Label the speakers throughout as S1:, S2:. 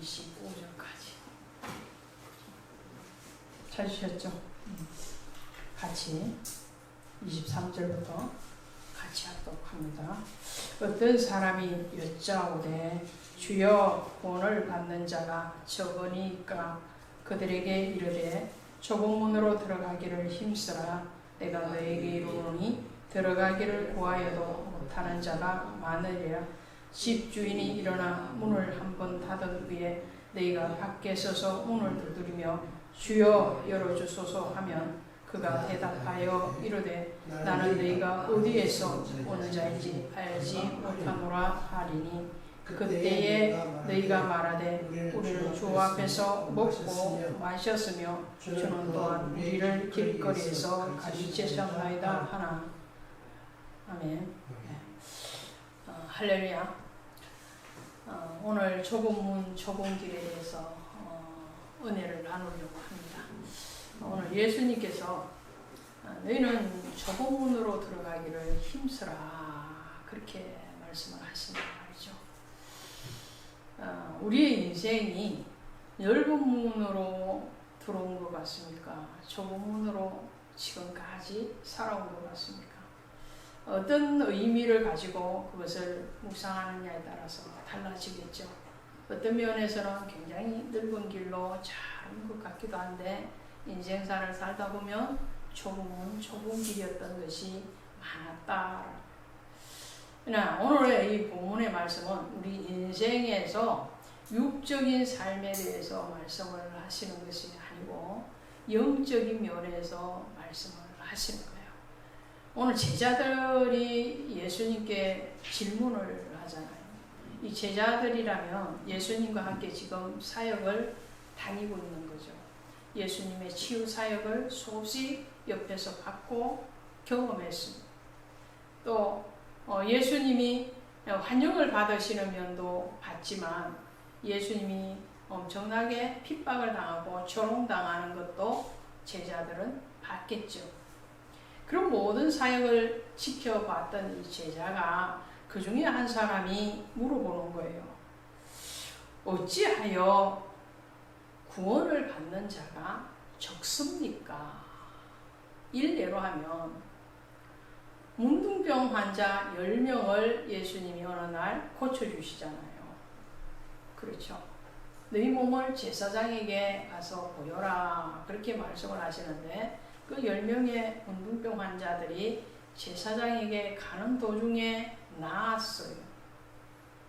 S1: 25절까지 찾으셨죠? 같이 23절부터 같이 합독합니다. 어떤 사람이 여짜오되 주여 구원을 받는 자가 적으니까 그들에게 이르되 좁은 문으로 들어가기를 힘쓰라. 내가 너에게 이르노니 들어가기를 구하여도 못하는 자가 많으리라. 집 주인이 일어나 문을 한번 닫은 후에 너희가 밖에 서서 문을 두드리며 주여 열어주소서 하면 그가 대답하여 이르되 나는 너희가 어디에서 오는 자인지 알지 못하노라 하리니 그때에 너희가 말하되 우리는 주 앞에서 먹고 마셨으며 주는 또한 우리를 길거리에서 가르치셨나이다 하나. 아멘. 할렐루야. 오늘 좁은 문 좁은 길에 대해서 은혜를 나누려고 합니다. 오늘 예수님께서 너희는 좁은 문으로 들어가기를 힘쓰라 그렇게 말씀을 하신단 말이죠. 우리의 인생이 넓은 문으로 들어온 것 같습니까? 좁은 문으로 지금까지 살아온 것 같습니까? 어떤 의미를 가지고 그것을 묵상하느냐에 따라서 달라지겠죠. 어떤 면에서는 굉장히 넓은 길로 잘 온 것 같기도 한데 인생사를 살다 보면 좁은 길이었던 것이 많았다. 그러나 오늘의 이 본문의 말씀은 우리 인생에서 육적인 삶에 대해서 말씀을 하시는 것이 아니고 영적인 면에서 말씀을 하시는 거예요. 오늘 제자들이 예수님께 질문을 하잖아요. 이 제자들이라면 예수님과 함께 지금 사역을 다니고 있는 거죠. 예수님의 치유 사역을 수없이 옆에서 받고 경험했습니다. 또 예수님이 환영을 받으시는 면도 봤지만 예수님이 엄청나게 핍박을 당하고 조롱당하는 것도 제자들은 봤겠죠. 그런 모든 사역을 지켜봤던 이 제자가 그 중에 한 사람이 물어보는 거예요. 어찌하여 구원을 받는 자가 적습니까? 일례로 하면 문둥병 환자 10명을 예수님이 어느 날 고쳐주시잖아요. 그렇죠. 너희 몸을 제사장에게 가서 보여라 그렇게 말씀을 하시는데 그 10명의 문둥병 환자들이 제사장에게 가는 도중에 나았어요.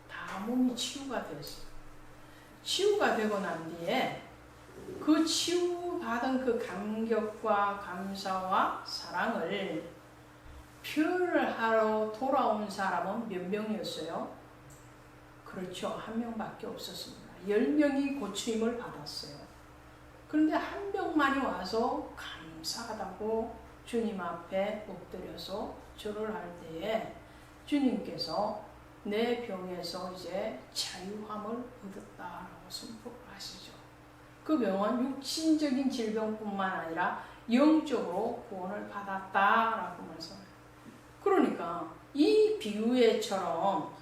S1: 다 몸이 치유가 됐어요. 치유가 되고 난 뒤에 그 치유받은 그 감격과 감사와 사랑을 표현을 하러 돌아온 사람은 몇 명이었어요? 그렇죠. 한 명밖에 없었습니다. 10명이 고침을 받았어요. 그런데 한 명만이 와서 감사하다고 주님 앞에 엎드려서 절을 할 때에 주님께서 내 병에서 이제 자유함을 얻었다라고 선포를 하시죠. 그 병은 육신적인 질병뿐만 아니라 영적으로 구원을 받았다라고 말씀해요. 그러니까 이 비유에처럼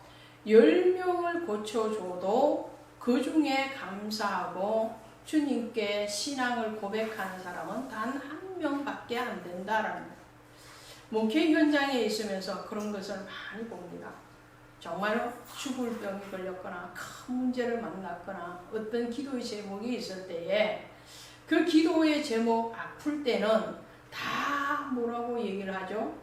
S1: 10명을 고쳐줘도 그 중에 감사하고 주님께 신앙을 고백하는 사람은 단 한 명밖에 안 된다라는 거예요. 목회 현장에 있으면서 그런 것을 많이 봅니다. 정말로 죽을 병이 걸렸거나 큰 문제를 만났거나 어떤 기도의 제목이 있을 때에 그 기도의 제목 아플 때는 다 뭐라고 얘기를 하죠?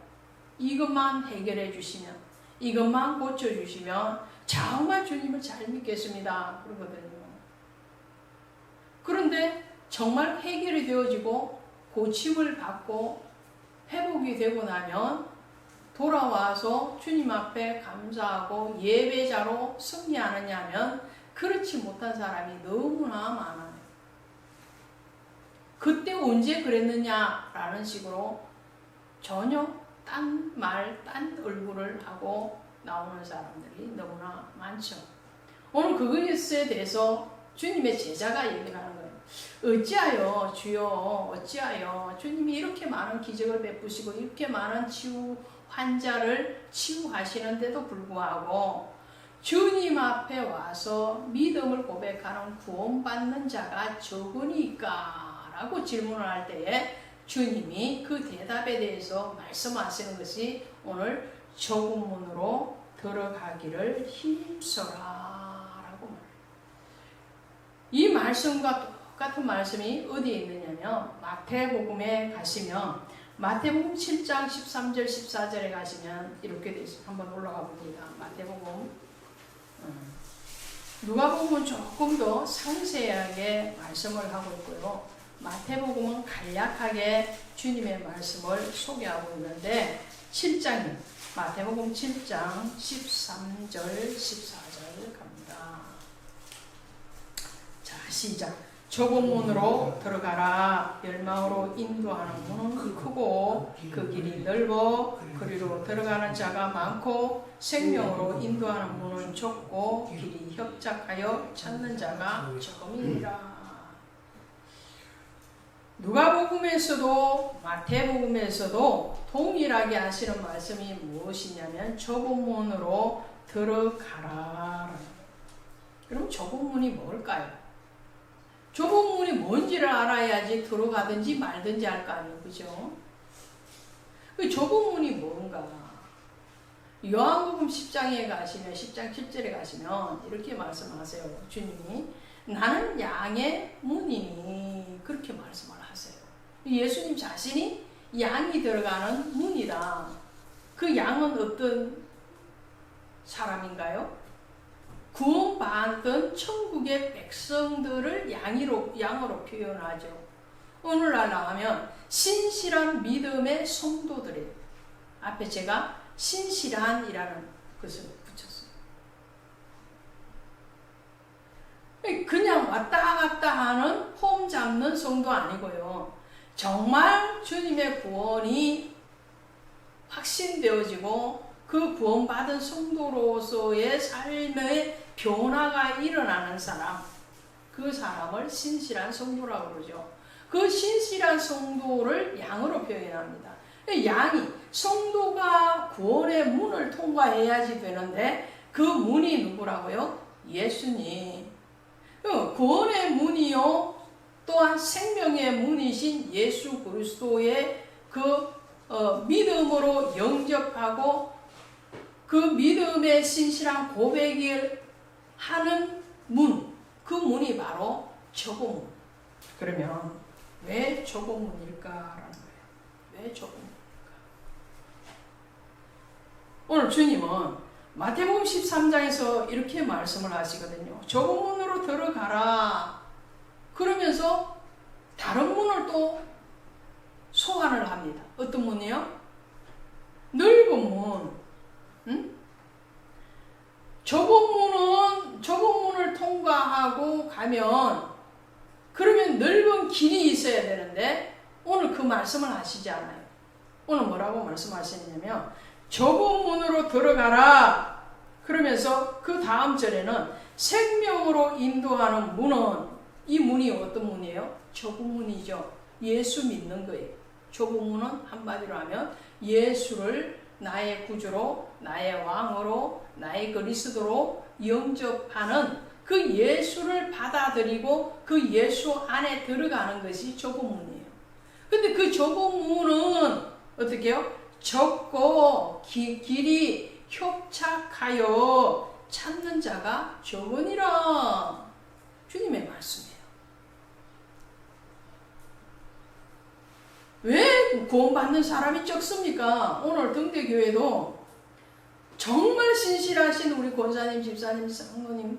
S1: 이것만 해결해 주시면, 이것만 고쳐주시면 정말 주님을 잘 믿겠습니다. 그러거든요. 그런데 정말 해결이 되어지고 고침을 받고 회복이 되고 나면 돌아와서 주님 앞에 감사하고 예배자로 승리하느냐면 그렇지 못한 사람이 너무나 많아요. 그때 언제 그랬느냐라는 식으로 전혀 딴 말, 딴 얼굴을 하고 나오는 사람들이 너무나 많죠. 오늘 그것에 대해서 주님의 제자가 얘기를 하는 거예요. 어찌하여 주여 어찌하여 주님이 이렇게 많은 기적을 베푸시고 이렇게 많은 치유 환자를 치유하시는데도 불구하고 주님 앞에 와서 믿음을 고백하는 구원받는 자가 적으니까 라고 질문을 할 때에 주님이 그 대답에 대해서 말씀하시는 것이 오늘 좁은 문으로 들어가기를 힘써라 라고 말해요. 이 말씀과 똑같은 말씀이 어디에 있느냐면 마태복음에 가시면 마태복음 7장 13절 14절에 가시면 이렇게 되어 있습니다. 한번 올라가 봅니다. 마태복음. 누가복음은 조금 더 상세하게 말씀을 하고 있고요. 마태복음은 간략하게 주님의 말씀을 소개하고 있는데 7장이 마태복음 7장 13절 14절 갑니다. 자, 시작. 좁은 문으로 들어가라. 열망으로 인도하는 문은 크고 그 길이 넓어 그리로 들어가는 자가 많고 생명으로 인도하는 문은 좁고 길이 협착하여 찾는 자가 적음이니라. 누가복음에서도 마태복음에서도 동일하게 하시는 말씀이 무엇이냐면 좁은 문으로 들어가라. 그럼 좁은 문이 뭘까요? 좁은 문이 뭔지를 알아야지 들어가든지 말든지 할 거 아니에요. 그죠? 그 좁은 문이 뭔가? 요한복음 10장에 가시면 10장 7절에 가시면 이렇게 말씀하세요. 주님이 나는 양의 문이니 그렇게 말씀을 하세요. 예수님 자신이 양이 들어가는 문이다. 그 양은 어떤 사람인가요? 구원받은 천국의 백성들을 양으로 표현하죠. 오늘날 나가면 신실한 믿음의 성도들이에요. 앞에 제가 신실한이라는 것을 붙였어요. 그냥 왔다 갔다 하는 폼 잡는 성도 아니고요. 정말 주님의 구원이 확신되어지고 그 구원받은 성도로서의 삶의 변화가 일어나는 사람, 그 사람을 신실한 성도라고 그러죠. 그 신실한 성도를 양으로 표현합니다. 양이 성도가 구원의 문을 통과해야지 되는데 그 문이 누구라고요? 예수님. 구원의 문이요 또한 생명의 문이신 예수 그리스도의 그 믿음으로 영접하고 그 믿음의 신실한 고백을 하는 문, 그 문이 바로 좁은 문. 그러면 왜 좁은 문일까라는 거예요. 왜 좁은 문일까? 오늘 주님은 마태복음 13장에서 이렇게 말씀을 하시거든요. 좁은 문으로 들어가라. 그러면서 다른 문을 또 소환을 합니다. 어떤 문이요? 넓은 문. 응? 좁은 문을 통과하고 가면 그러면 넓은 길이 있어야 되는데 오늘 그 말씀을 하시지 않아요. 오늘 뭐라고 말씀하시냐면 좁은 문으로 들어가라. 그러면서 그 다음 절에는 생명으로 인도하는 문은 이 문이 어떤 문이에요? 좁은 문이죠. 예수 믿는 거예요. 좁은 문은 한마디로 하면 예수를 나의 구주로, 나의 왕으로, 나의 그리스도로 영접하는 그 예수를 받아들이고 그 예수 안에 들어가는 것이 좁은 문이에요. 근데 그 좁은 문은 어떻게 해요? 좁고 길이 협착하여 찾는 자가 적으니라. 주님의 말씀이에요. 왜 구원받는 사람이 적습니까? 오늘 등대교회도 정말 신실하신 우리 권사님, 집사님, 장로님,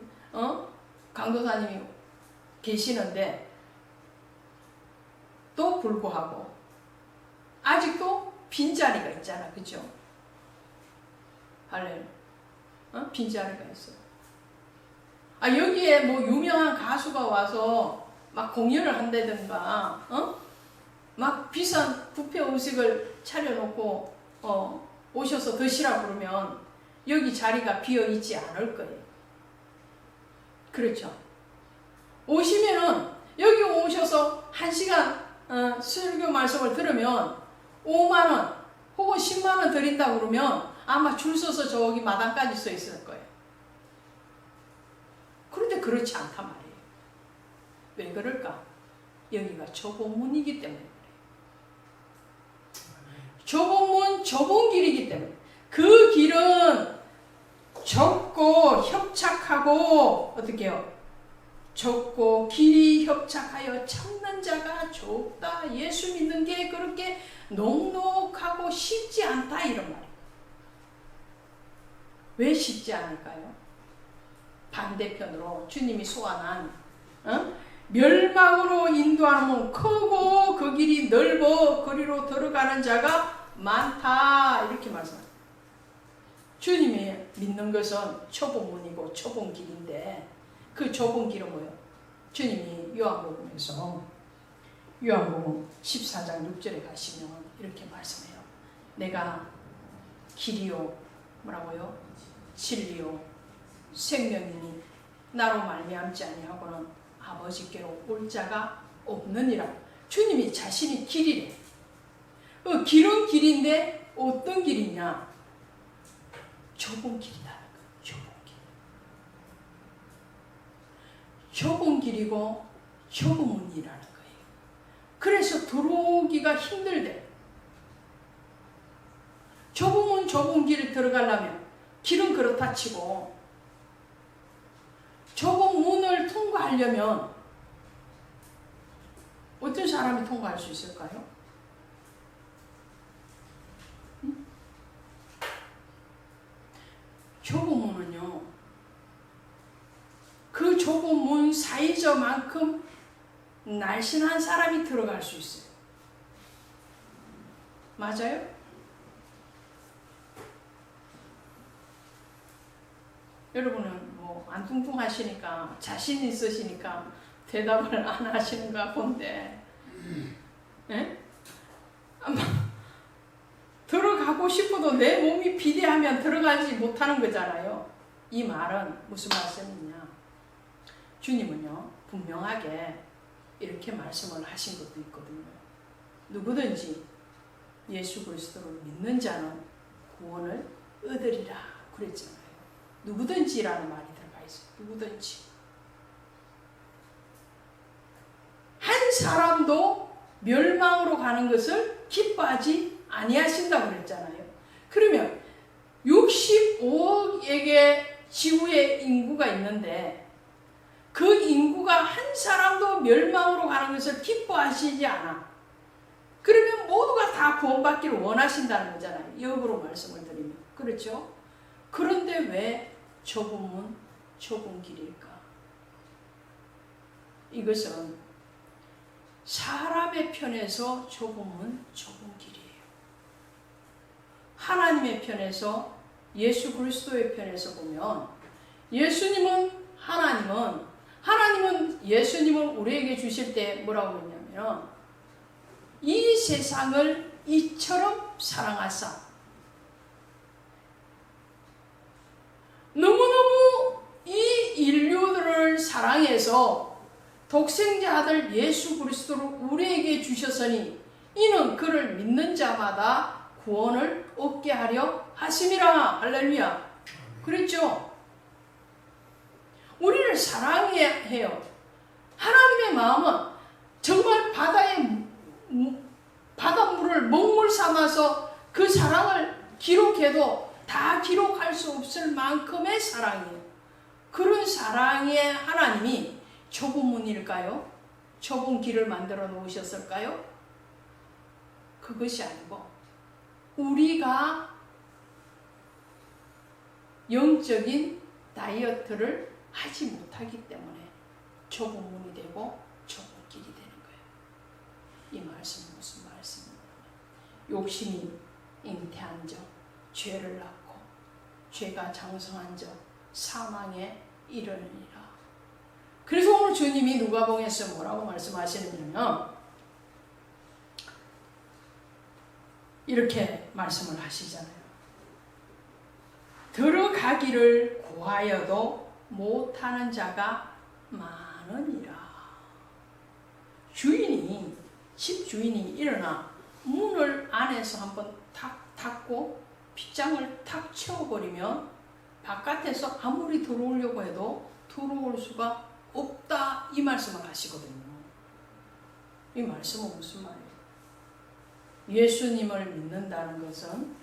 S1: 강도사님이 계시는데 또 불구하고 아직도 빈자리가 있잖아. 그죠? 할렐루야. 빈자리가 있어요. 여기에 뭐 유명한 가수가 와서 막 공연을 한다든가, 막 비싼 뷔페 음식을 차려놓고, 오셔서 드시라고 그러면 여기 자리가 비어있지 않을 거예요. 그렇죠? 오시면은, 여기 오셔서 1시간, 설교 말씀을 들으면 5만원 혹은 10만원 드린다고 그러면 아마 줄 서서 저기 마당까지 서 있을 거예요. 그렇지 않단 말이에요. 왜 그럴까? 여기가 좁은 문이기 때문에 그래요. 좁은 문, 좁은 길이기 때문에. 그 길은 좁고 협착하고 어떻게 해요? 좁고 길이 협착하여 참는 자가 좁다. 예수 믿는 게 그렇게 녹록하고 쉽지 않다 이런 말이에요. 왜 쉽지 않을까요? 반대편으로 주님이 소환한 멸망으로 인도하는 크고 그 길이 넓어 거리로 들어가는 자가 많다 이렇게 말씀합니다. 주님이 믿는 것은 좁은 문이고 좁은 길인데 그 좁은 길은 뭐예요? 주님이 요한복음에서 요한복음 14장 6절에 가시면 이렇게 말씀해요. 내가 길이요 뭐라고요? 진리요 생명이니 나로 말미암지 아니하고는 아버지께로 올 자가 없느니라. 주님이 자신이 길이래. 그 길은 길인데 어떤 길이냐? 좁은 길이다. 좁은 길. 좁은 길이고 좁은 문이라는 거예요. 그래서 들어오기가 힘들대. 좁은 문, 좁은 길을 들어가려면 길은 그렇다 치고 좁은 문을 통과하려면 어떤 사람이 통과할 수 있을까요? 좁은 문은요, 그 좁은 문 사이저만큼 날씬한 사람이 들어갈 수 있어요. 맞아요? 여러분은 뭐 안뚱뚱하시니까 자신 있으시니까 대답을 안 하시는가 본데, 예? 아마 들어가고 싶어도 내 몸이 비대하면 들어가지 못하는 거잖아요. 이 말은 무슨 말씀이냐? 주님은요 분명하게 이렇게 말씀을 하신 것도 있거든요. 누구든지 예수 그리스도를 믿는 자는 구원을 얻으리라 그랬잖아요. 누구든지라는 말이 들어가 있어요. 누구든지. 한 사람도 멸망으로 가는 것을 기뻐하지 아니하신다고 그랬잖아요. 그러면 65억에게 지구에 인구가 있는데 그 인구가 한 사람도 멸망으로 가는 것을 기뻐하시지 않아. 그러면 모두가 다 구원받기를 원하신다는 거잖아요. 역으로 말씀을 드리면. 그렇죠? 그런데 왜 좁은 문, 좁은 길일까? 이것은 사람의 편에서 좁은 문, 좁은 길이에요. 하나님의 편에서, 예수 그리스도의 편에서 보면 하나님은 예수님을 우리에게 주실 때 뭐라고 했냐면 이 세상을 이처럼 사랑하사 너무너무 이 인류들을 사랑해서 독생자 아들 예수 그리스도를 우리에게 주셨으니 이는 그를 믿는 자마다 구원을 얻게 하려 하심이라. 할렐루야. 그랬죠? 우리를 사랑해야 해요. 하나님의 마음은 정말 바닷물을 먹물 삼아서 그 사랑을 기록해도 다 기록할 수 없을 만큼의 사랑이에요. 그런 사랑의 하나님이 좁은 문일까요? 좁은 길을 만들어 놓으셨을까요? 그것이 아니고 우리가 영적인 다이어트를 하지 못하기 때문에 좁은 문이 되고 좁은 길이 되는 거예요. 이 말씀은 무슨 말씀이냐면 욕심이 잉태한 적 죄를 낳고 죄가 장성한 적 사망에 이르느니라. 그래서 오늘 주님이 누가복음에서 뭐라고 말씀하시느냐면 이렇게 말씀을 하시잖아요. 들어가기를 구하여도 못하는 자가 많으니라. 집 주인이 일어나 문을 안에서 한번 탁 닫고 빗장을 탁 채워버리면 바깥에서 아무리 들어오려고 해도 들어올 수가 없다 이 말씀을 하시거든요. 이 말씀은 무슨 말이에요? 예수님을 믿는다는 것은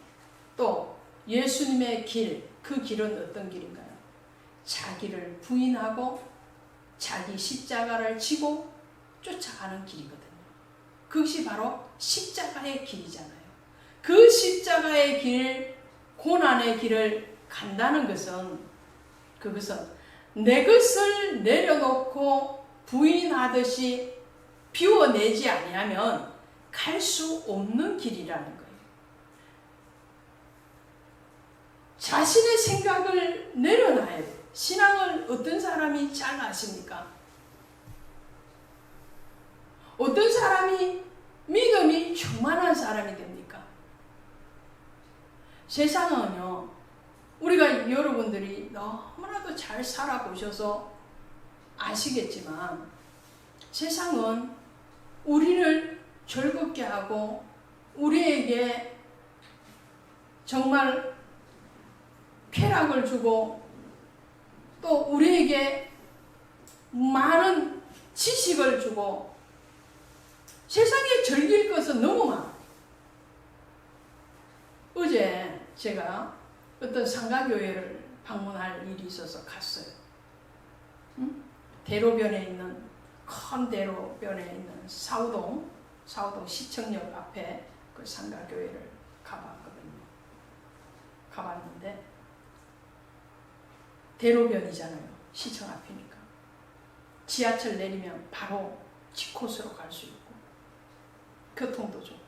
S1: 또 예수님의 길, 그 길은 어떤 길인가요? 자기를 부인하고 자기 십자가를 지고 쫓아가는 길이거든요. 그것이 바로 십자가의 길이잖아요. 그 십자가의 길, 고난의 길을 간다는 것은 그것은 내 것을 내려놓고 부인하듯이 비워내지 아니하면 갈 수 없는 길이라는 거예요. 자신의 생각을 내려놔야 돼요. 신앙을 어떤 사람이 잘 아십니까? 어떤 사람이 믿음이 충만한 사람이 됩니까? 세상은요, 우리가 여러분들이 너무나도 잘 살아보셔서 아시겠지만 세상은 우리를 즐겁게 하고 우리에게 정말 쾌락을 주고 또 우리에게 많은 지식을 주고 세상에 즐길 것은 너무 많아요. 어제 제가 어떤 상가교회를 방문할 일이 있어서 갔어요. 대로변에 있는 큰 대로변에 있는 사우동 시청역 앞에 그 상가교회를 가봤거든요. 가봤는데 대로변이잖아요. 시청 앞이니까. 지하철 내리면 바로 직코스로 갈 수 있고 교통도 좋고.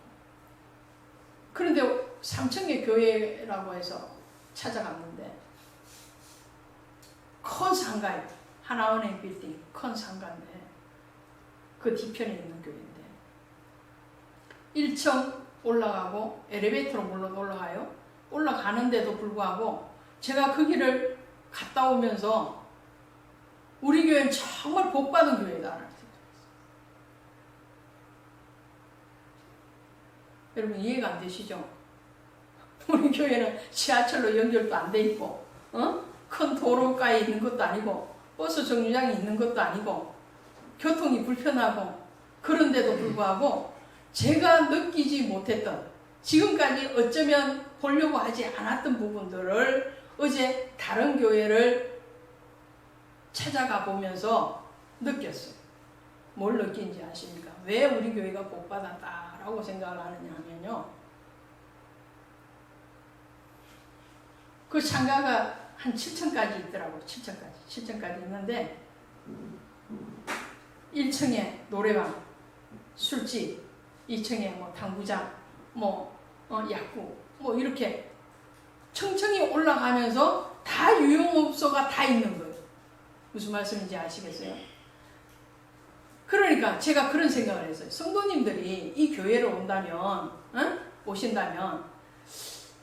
S1: 그런데 3층의 교회라고 해서 찾아갔는데 큰 상가에 하나은행 빌딩 큰 상가인데 그 뒤편에 있는 교회인데 1층 올라가고 엘리베이터로 물론 올라가요. 올라가는데도 불구하고 제가 그 길을 갔다 오면서 우리 교회는 정말 복받은 교회다. 여러분 이해가 안 되시죠? 우리 교회는 지하철로 연결도 안 돼 있고 큰 도로가에 있는 것도 아니고 버스 정류장이 있는 것도 아니고 교통이 불편하고 그런데도 불구하고 제가 느끼지 못했던 지금까지 어쩌면 보려고 하지 않았던 부분들을 어제 다른 교회를 찾아가 보면서 느꼈어요. 뭘 느낀지 아십니까? 왜 우리 교회가 복받았다라고 생각을 하느냐 하면요. 그 상가가 한 7층까지 있더라고요. 7층까지 있는데 1층에 노래방, 술집, 2층에 뭐 당구장, 약국, 이렇게 층층이 올라가면서 다 유흥업소가 다 있는 거예요. 무슨 말씀인지 아시겠어요? 그러니까 제가 그런 생각을 했어요. 성도님들이 이 교회를 온다면, 오신다면,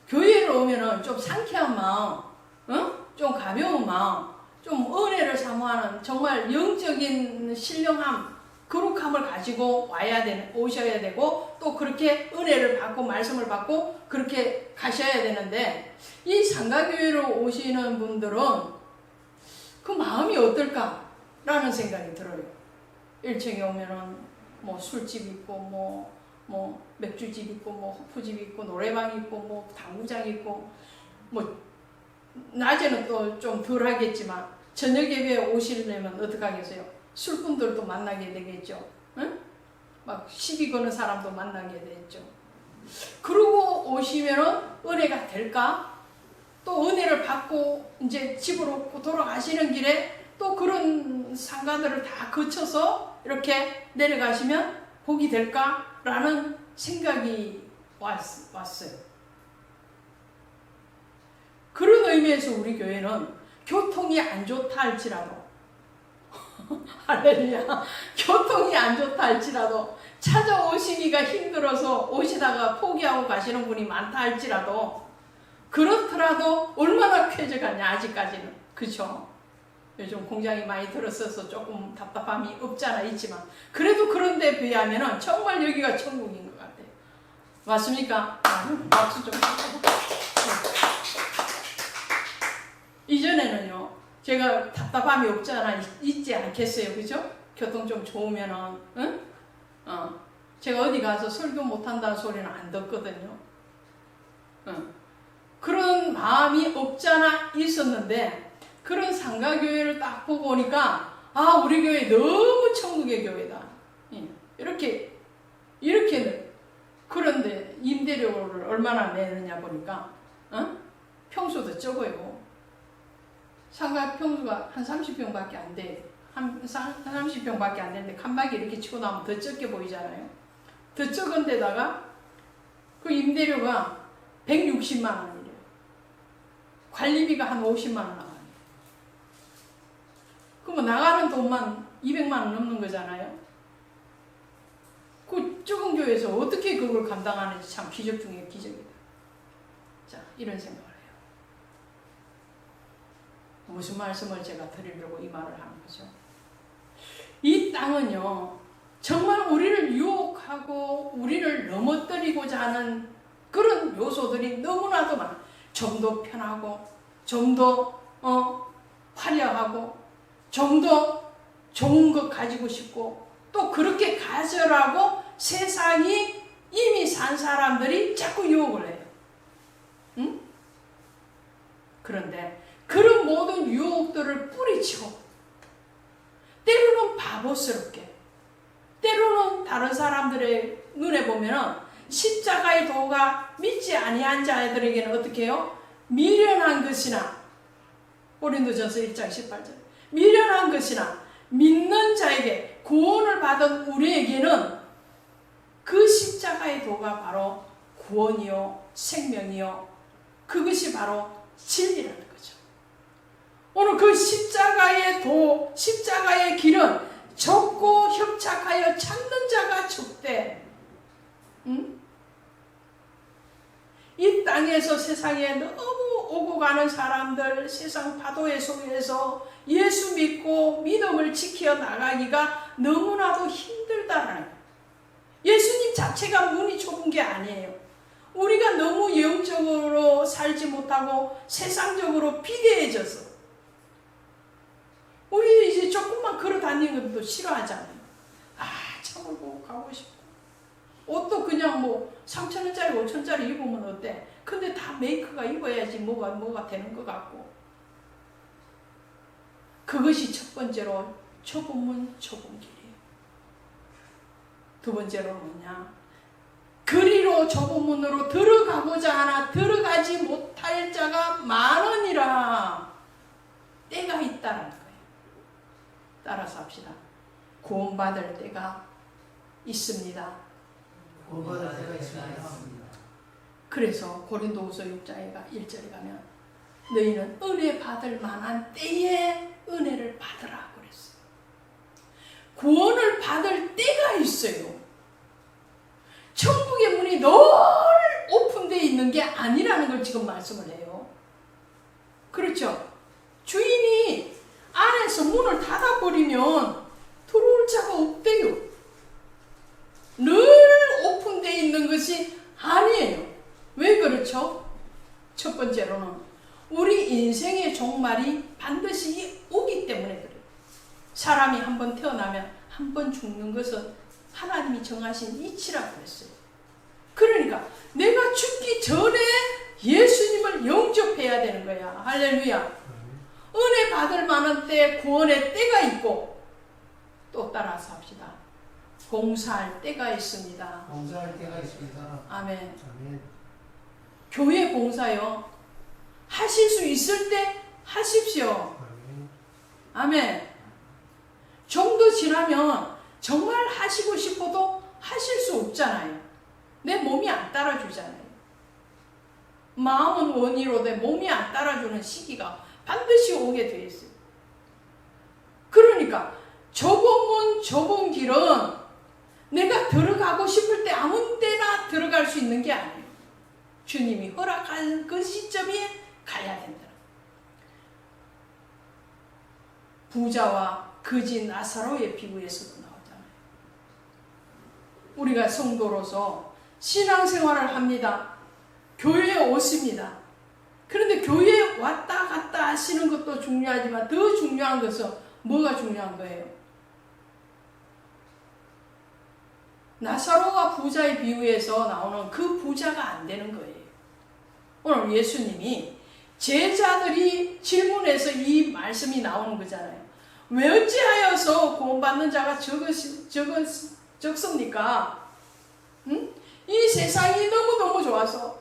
S1: 교회를 오면은 좀 상쾌한 마음, 좀 가벼운 마음, 좀 은혜를 사모하는 정말 영적인 신령함, 거룩함을 가지고 오셔야 되고 또 그렇게 은혜를 받고 말씀을 받고 그렇게 가셔야 되는데 이 상가교회로 오시는 분들은 그 마음이 어떨까라는 생각이 들어요. 1층에 오면은 뭐 술집 있고 뭐 맥주집 있고 뭐 호프집 있고 노래방 있고 뭐 당구장 있고 뭐 낮에는 또 좀 덜 하겠지만 저녁 예배에 오시려면 어떻게 하겠어요? 술꾼들도 만나게 되겠죠. 응? 막 시비 거는 사람도 만나게 되겠죠. 그러고 오시면은 은혜가 될까? 또 은혜를 받고 이제 집으로 돌아가시는 길에 또 그런 상가들을 다 거쳐서 이렇게 내려가시면 복이 될까라는 생각이 왔어요. 그런 의미에서 우리 교회는 교통이 안 좋다 할지라도 할렐루야. 교통이 안 좋다 할지라도 찾아오시기가 힘들어서 오시다가 포기하고 가시는 분이 많다 할지라도 그렇더라도 얼마나 쾌적하냐 아직까지는. 그렇죠? 요즘 공장이 많이 들었어서 조금 답답함이 없잖아 있지만 그래도 그런 데 비하면 정말 여기가 천국인 것 같아요. 맞습니까? 박수 좀. 이전에는요 제가 답답함이 있지 않겠어요, 그죠? 교통 좀 좋으면은, 응? 제가 어디 가서 설교 못한다는 소리는 안 듣거든요. 응. 그런 마음이 없잖아 있었는데, 그런 상가교회를 딱 보고 오니까, 아, 우리 교회 너무 천국의 교회다. 이렇게. 그런데 임대료를 얼마나 내느냐 보니까, 평수도 적어요. 상가 평수가 한 30평밖에 안 돼. 한 30평밖에 안 되는데 칸막이 이렇게 치고 나면 더 적게 보이잖아요. 더 적은 데다가 그 임대료가 160만 원이래요. 관리비가 한 50만 원 나가요. 그럼 나가는 돈만 200만 원 넘는 거잖아요. 그 적은 교회에서 어떻게 그걸 감당하는지 참 기적 중에 기적이다. 자, 이런 생각을 해요. 무슨 말씀을 제가 드리려고 이 말을 하는 거죠? 이 땅은요, 정말 우리를 유혹하고 우리를 넘어뜨리고자 하는 그런 요소들이 너무나도 많아. 좀 더 편하고, 좀 더 화려하고, 좀 더 좋은 것 가지고 싶고, 또 그렇게 가져라고 세상이 이미 산 사람들이 자꾸 유혹을 해요. 응? 그런데 그런 모든 유혹들을 뿌리치고, 때로는 바보스럽게, 때로는 다른 사람들의 눈에 보면은 십자가의 도가 믿지 아니한 자들에게는 어떻게 해요? 미련한 것이나, 고린도전서 1장 18절, 미련한 것이나 믿는 자에게 구원을 받은 우리에게는 그 십자가의 도가 바로 구원이요 생명이요, 그것이 바로 진리라는 거죠. 오늘 그 십자가의 도, 십자가의 길은 좁고 협착하여 찾는 자가 적대. 이 땅에서 세상에 너무 오고 가는 사람들, 세상 파도의 속에서 예수 믿고 믿음을 지켜 나가기가 너무나도 힘들다라는 거예요. 예수님 자체가 문이 좁은 게 아니에요. 우리가 너무 영적으로 살지 못하고 세상적으로 비대해져서 우리 이제 조금만 걸어 다니는 것도 싫어하잖아요. 아, 차를 보고 가고 싶고, 옷도 그냥 뭐 3,000원짜리 5,000원짜리 입으면 어때? 근데 다 메이크가 입어야지 뭐가 되는 것 같고. 그것이 첫 번째로 좁은 문 좁은 길이에요. 두 번째로 뭐냐? 그리로 좁은 문으로 들어가고자 하나 들어가지 못할 자가 많으니라. 때가 있다는 거예요. 따라서 합시다. 구원받을 때가 있습니다.
S2: 구원받을 때가 있습니다.
S1: 그래서 고린도후서 6장에 1절에 가면 너희는 은혜 받을 만한 때에 은혜를 받으라 그랬어요. 구원을 받을 때가 있어요. 천국의 문이 늘 오픈되어 있는 게 아니라는 걸 지금 말씀을 해요. 그렇죠? 주인이 안에서 문을 닫아버리면 들어올 자가 없대요. 늘 오픈되어 있는 것이 아니에요. 왜 그렇죠? 첫 번째로는 우리 인생의 종말이 반드시 오기 때문에 그래요. 사람이 한번 태어나면 한 번 죽는 것은 하나님이 정하신 이치라고 했어요. 그러니까 내가 죽기 전에 예수님을 영접해야 되는 거야. 할렐루야. 은혜 받을 만한 때, 구원의 때가 있고, 또 따라서 합시다. 봉사할 때가 있습니다.
S2: 봉사할 때가 있습니다.
S1: 아멘.
S2: 아멘.
S1: 교회 봉사요. 하실 수 있을 때 하십시오. 아멘. 좀 더 지나면 정말 하시고 싶어도 하실 수 없잖아요. 내 몸이 안 따라주잖아요. 마음은 원이로되 몸이 안 따라주는 시기가 반드시 오게 돼 있어요. 그러니까 좁은 문, 좁은 길은 내가 들어가고 싶을 때 아무 때나 들어갈 수 있는 게 아니에요. 주님이 허락한 그 시점에 가야 된다. 부자와 거지 나사로의 비유에서도 나오잖아요. 우리가 성도로서 신앙생활을 합니다. 교회에 오십니다. 그런데 교회에 왔다 갔다 왔다 하시는 것도 중요하지만 더 중요한 것은 뭐가 중요한 거예요? 나사로가 부자의 비유에서 나오는 그 부자가 안 되는 거예요. 오늘 예수님이 제자들이 질문해서 이 말씀이 나오는 거잖아요. 왜 어찌하여서 구원받는 자가 적습니까? 응? 이 세상이 너무너무 좋아서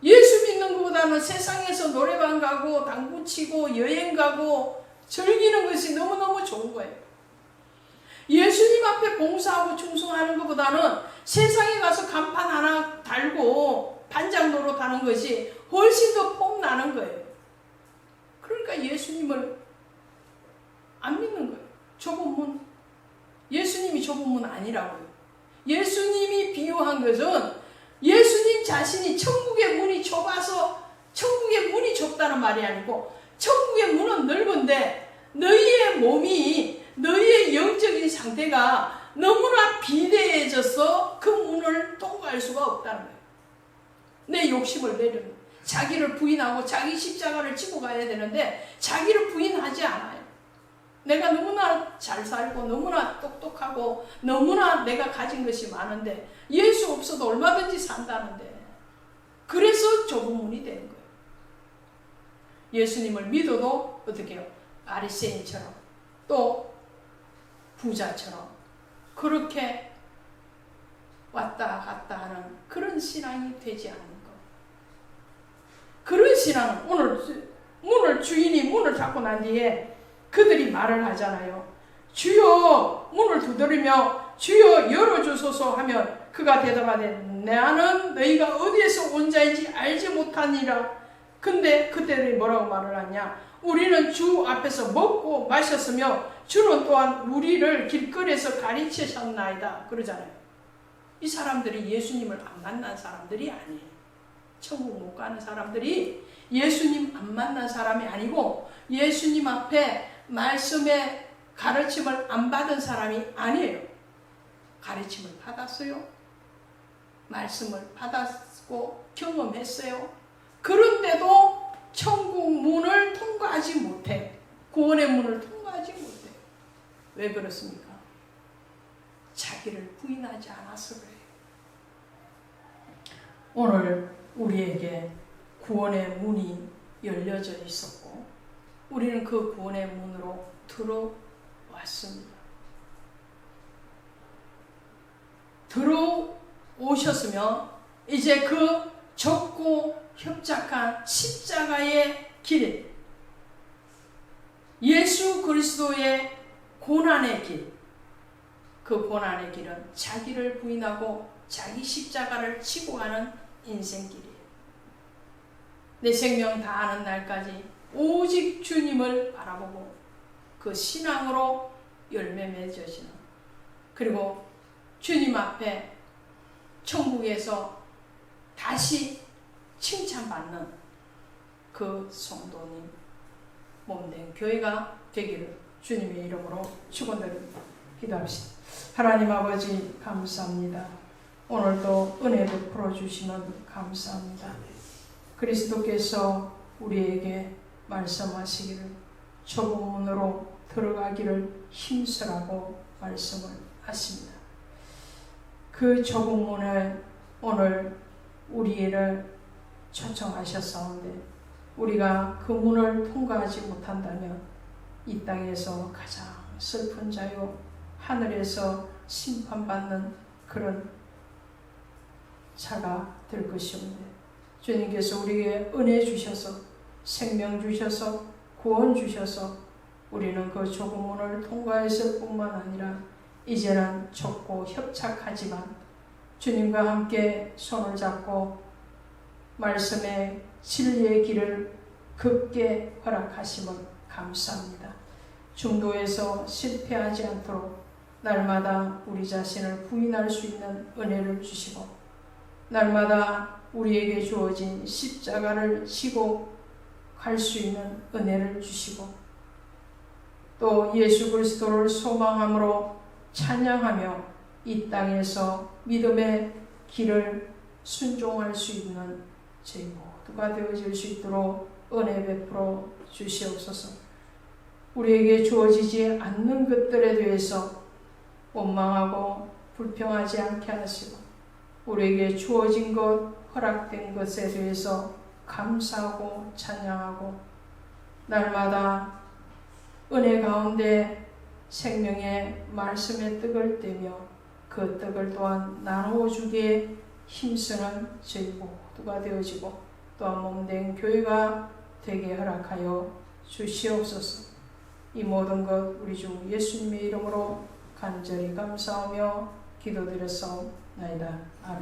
S1: 예수 믿는 것보다는 세상에서 노래방 가고 당구 치고 여행 가고 즐기는 것이 너무너무 좋은 거예요. 예수님 앞에 봉사하고 충성하는 것보다는 세상에 가서 간판 하나 달고 반장 노릇하는 것이 훨씬 더 폼나는 거예요. 그러니까 예수님을 안 믿는 거예요. 좁은 문. 예수님이 좁은 문 아니라고요. 예수님이 비유한 것은 예수님 자신이 천국의 문이 좁아서 천국의 문이 좁다는 말이 아니고 천국의 문은 넓은데 너희의 몸이 너희의 영적인 상태가 너무나 비대해져서 그 문을 통과할 수가 없다는 거예요. 내 욕심을 내려놓는 자기를 부인하고 자기 십자가를 지고 가야 되는데 자기를 부인하지 않아요. 내가 너무나 잘 살고 너무나 똑똑하고 너무나 내가 가진 것이 많은데 예수 없어도 얼마든지 산다는데 그래서 좁은 문이 되는 거예요. 예수님을 믿어도 어떻게 해요? 바리새인처럼 또 부자처럼 그렇게 왔다 갔다 하는 그런 신앙이 되지 않는 것. 그런 신앙은 오늘 주인이 문을 닫고 난 뒤에 그들이 말을 하잖아요. 주여 문을 두드리며 주여 열어주소서 하면 그가 대답하되 나는 너희가 어디에서 온 자인지 알지 못하니라. 근데 그들이 뭐라고 말을 하냐? 우리는 주 앞에서 먹고 마셨으며 주는 또한 우리를 길거리에서 가르치셨나이다. 그러잖아요. 이 사람들이 예수님을 안 만난 사람들이 아니에요. 천국 못 가는 사람들이 예수님 안 만난 사람이 아니고 예수님 앞에 말씀의 가르침을 안 받은 사람이 아니에요. 가르침을 받았어요. 말씀을 받았고 경험했어요. 그런데도 천국 문을 통과하지 못해. 구원의 문을 통과하지 못해. 왜 그렇습니까? 자기를 부인하지 않아서 그래요. 오늘 우리에게 구원의 문이 열려져 있었고 우리는 그 구원의 문으로 들어왔습니다. 들어오셨으면 이제 그 좁고 협착한 십자가의 길, 예수 그리스도의 고난의 길, 그 고난의 길은 자기를 부인하고 자기 십자가를 지고 가는 인생길이에요. 내 생명 다하는 날까지 오직 주님을 바라보고 그 신앙으로 열매 맺어지는, 그리고 주님 앞에 천국에서 다시 칭찬받는 그 성도님 몸된 교회가 되기를 주님의 이름으로 축원드립니다. 기도합시다. 하나님 아버지 감사합니다. 오늘도 은혜 베풀어 주시면 감사합니다. 그리스도께서 우리에게 말씀하시기를 좁은 문으로 들어가기를 힘쓰라고 말씀을 하십니다. 그 좁은 문에 오늘 우리를 초청하셨사온데 우리가 그 문을 통과하지 못한다면 이 땅에서 가장 슬픈 자요 하늘에서 심판받는 그런 자가 될 것이온데 주님께서 우리에게 은혜 주셔서 생명 주셔서 구원 주셔서 우리는 그 좁은 문을 통과했을 뿐만 아니라 이제는 좁고 협착하지만 주님과 함께 손을 잡고 말씀의 진리의 길을 걷게 허락하심을 감사합니다. 중도에서 실패하지 않도록 날마다 우리 자신을 부인할 수 있는 은혜를 주시고 날마다 우리에게 주어진 십자가를 지고 갈 수 있는 은혜를 주시고 또 예수 그리스도를 소망함으로 찬양하며 이 땅에서 믿음의 길을 순종할 수 있는 저희 모두가 되어질 수 있도록 은혜 베풀어 주시옵소서. 우리에게 주어지지 않는 것들에 대해서 원망하고 불평하지 않게 하시고, 우리에게 주어진 것, 허락된 것에 대해서 감사하고 찬양하고, 날마다 은혜 가운데 생명의 말씀의 떡을 떼며 그 떡을 또한 나누어 주기에 힘쓰는 저희 모두가 되어지고, 또한 몸된 교회가 되게 허락하여 주시옵소서. 이 모든 것 우리 주 예수님의 이름으로 간절히 감사하며 기도드렸사옵나이다. 아멘.